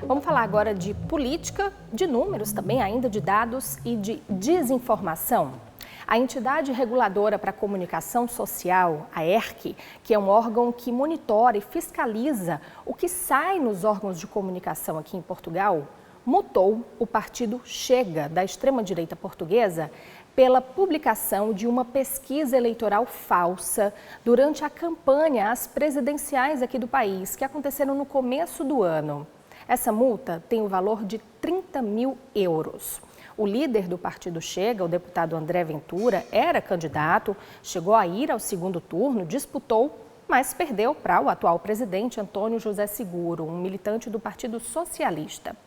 Vamos falar agora de política, de números também, ainda de dados e de desinformação. A entidade reguladora para a comunicação social, a ERC, que é um órgão que monitora e fiscaliza o que sai nos órgãos de comunicação aqui em Portugal, multou o partido Chega, da extrema-direita portuguesa, pela publicação de uma pesquisa eleitoral falsa durante a campanha às presidenciais aqui do país, que aconteceram no começo do ano. Essa multa tem o valor de 30 mil euros. O líder do partido Chega, o deputado André Ventura, era candidato, chegou a ir ao segundo turno, disputou, mas perdeu para o atual presidente António José Seguro, um militante do Partido Socialista.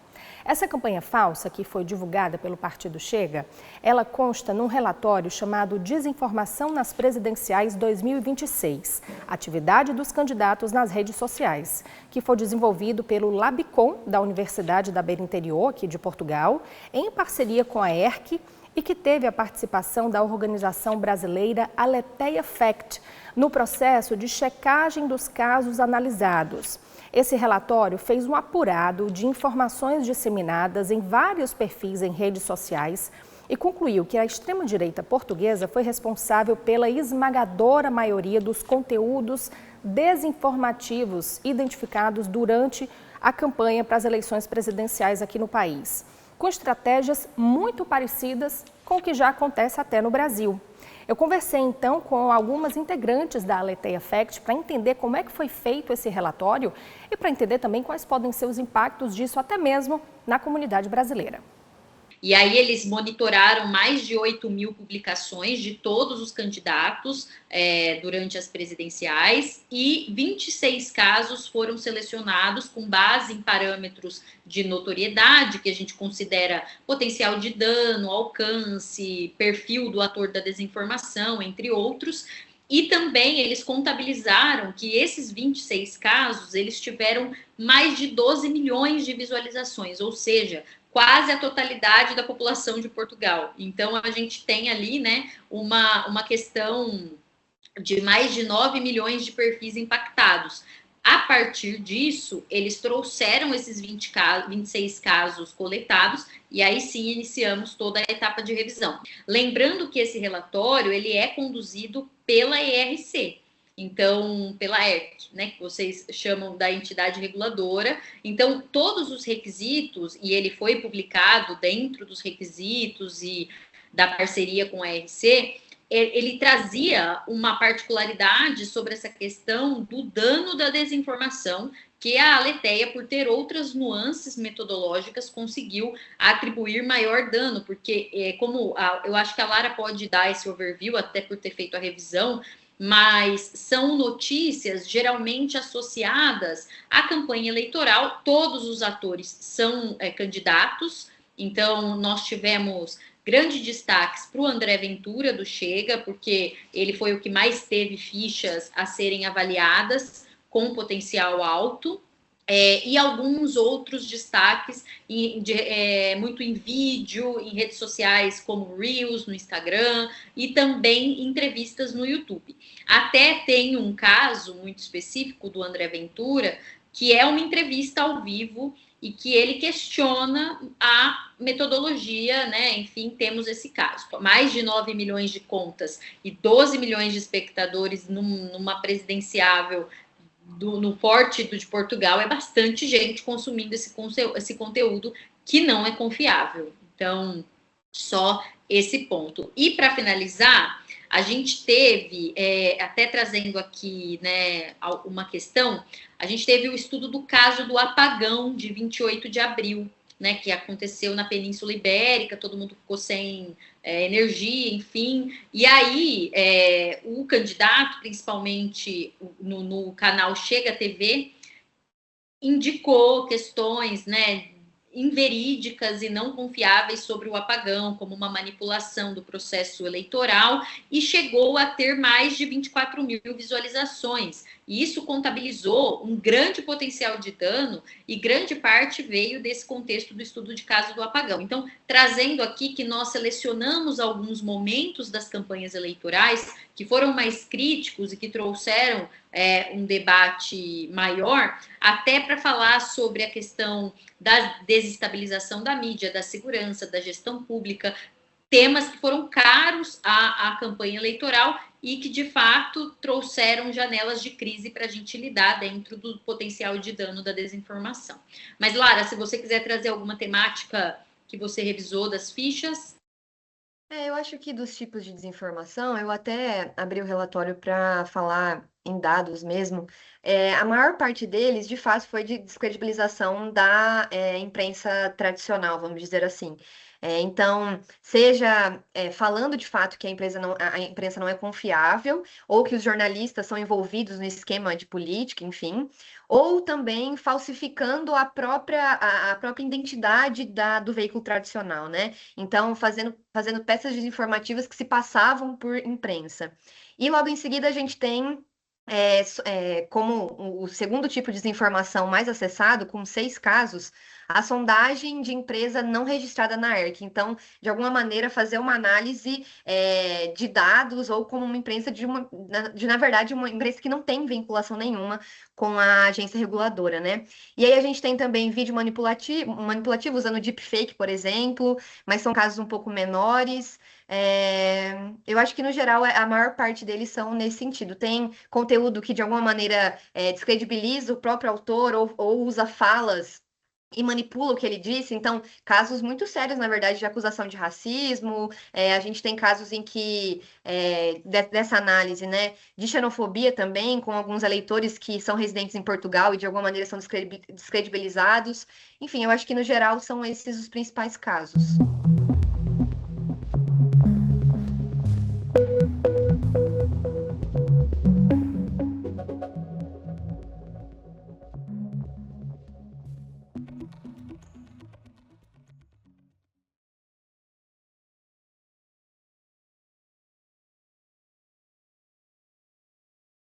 Essa campanha falsa, que foi divulgada pelo partido Chega, ela consta num relatório chamado Desinformação nas Presidenciais 2026, atividade dos candidatos nas redes sociais, que foi desenvolvido pelo Labicom, da Universidade da Beira Interior, aqui de Portugal, em parceria com a ERC, e que teve a participação da organização brasileira Aletheia Fact, no processo de checagem dos casos analisados. Esse relatório fez um apurado de informações disseminadas em vários perfis em redes sociais e concluiu que a extrema-direita portuguesa foi responsável pela esmagadora maioria dos conteúdos desinformativos identificados durante a campanha para as eleições presidenciais aqui no país, com estratégias muito parecidas com o que já acontece até no Brasil. Eu conversei então com algumas integrantes da Aletheia Fact para entender como é que foi feito esse relatório e para entender também quais podem ser os impactos disso até mesmo na comunidade brasileira. E aí eles monitoraram mais de 8 mil publicações de todos os candidatos durante as presidenciais e 26 casos foram selecionados com base em parâmetros de notoriedade, que a gente considera potencial de dano, alcance, perfil do ator da desinformação, entre outros. E também eles contabilizaram que esses 26 casos, eles tiveram mais de 12 milhões de visualizações, ou seja, quase a totalidade da população de Portugal. Então, a gente tem ali, né, uma questão de mais de 9 milhões de perfis impactados. A partir disso, eles trouxeram esses 26 casos coletados e aí sim iniciamos toda a etapa de revisão. Lembrando que esse relatório, ele é conduzido pela ERC, então, pela ERC, né, que vocês chamam da entidade reguladora. Então, todos os requisitos, e ele foi publicado dentro dos requisitos e da parceria com a ERC, ele trazia uma particularidade sobre essa questão do dano da desinformação, que a Aletheia, por ter outras nuances metodológicas, conseguiu atribuir maior dano, porque eu acho que a Lara pode dar esse overview, até por ter feito a revisão, mas são notícias geralmente associadas à campanha eleitoral. Todos os atores são candidatos, então nós tivemos grandes destaques para o André Ventura do Chega, porque ele foi o que mais teve fichas a serem avaliadas com potencial alto, e alguns outros destaques muito em vídeo, em redes sociais como Reels, no Instagram, e também entrevistas no YouTube. Até tem um caso muito específico do André Ventura, que é uma entrevista ao vivo e que ele questiona a metodologia, né? Enfim, temos esse caso. Mais de 9 milhões de contas e 12 milhões de espectadores numa presidenciável no porte de Portugal, é bastante gente consumindo esse conteúdo que não é confiável. Então, só esse ponto. E para finalizar, a gente teve, até trazendo aqui, né, uma questão, a gente teve o estudo do caso do apagão de 28 de abril, né, que aconteceu na Península Ibérica, todo mundo ficou sem energia, enfim. E aí, o candidato, principalmente no canal Chega TV, indicou questões, né, inverídicas e não confiáveis sobre o apagão, como uma manipulação do processo eleitoral, e chegou a ter mais de 24 mil visualizações. E isso contabilizou um grande potencial de dano e grande parte veio desse contexto do estudo de caso do apagão. Então, trazendo aqui que nós selecionamos alguns momentos das campanhas eleitorais que foram mais críticos e que trouxeram um debate maior, até para falar sobre a questão da desestabilização da mídia, da segurança, da gestão pública, temas que foram caros à campanha eleitoral e que, de fato, trouxeram janelas de crise para a gente lidar dentro do potencial de dano da desinformação. Mas, Lara, se você quiser trazer alguma temática que você revisou das fichas. Eu acho que dos tipos de desinformação, eu até abri o relatório para falar em dados mesmo. A maior parte deles, de fato, foi de descredibilização da imprensa tradicional, vamos dizer assim. Então, seja falando de fato que a imprensa não é confiável, ou que os jornalistas são envolvidos no esquema de política, enfim, ou também falsificando a própria identidade do veículo tradicional, né? Então, fazendo peças desinformativas que se passavam por imprensa. E logo em seguida a gente tem como o segundo tipo de desinformação mais acessado, com 6 casos, a sondagem de empresa não registrada na ERC. Então, de alguma maneira, fazer uma análise de dados ou como uma imprensa na verdade, uma imprensa que não tem vinculação nenhuma com a agência reguladora, né? E aí a gente tem também vídeo manipulativo usando deepfake, por exemplo, mas são casos um pouco menores. Eu acho que, no geral, a maior parte deles são nesse sentido. Tem conteúdo que, de alguma maneira, descredibiliza o próprio autor ou usa falas e manipula o que ele disse. Então, casos muito sérios, na verdade, de acusação de racismo. A gente tem casos em que, dessa análise, né, de xenofobia também, com alguns eleitores que são residentes em Portugal e, de alguma maneira, são descredibilizados. Enfim, eu acho que, no geral, são esses os principais casos.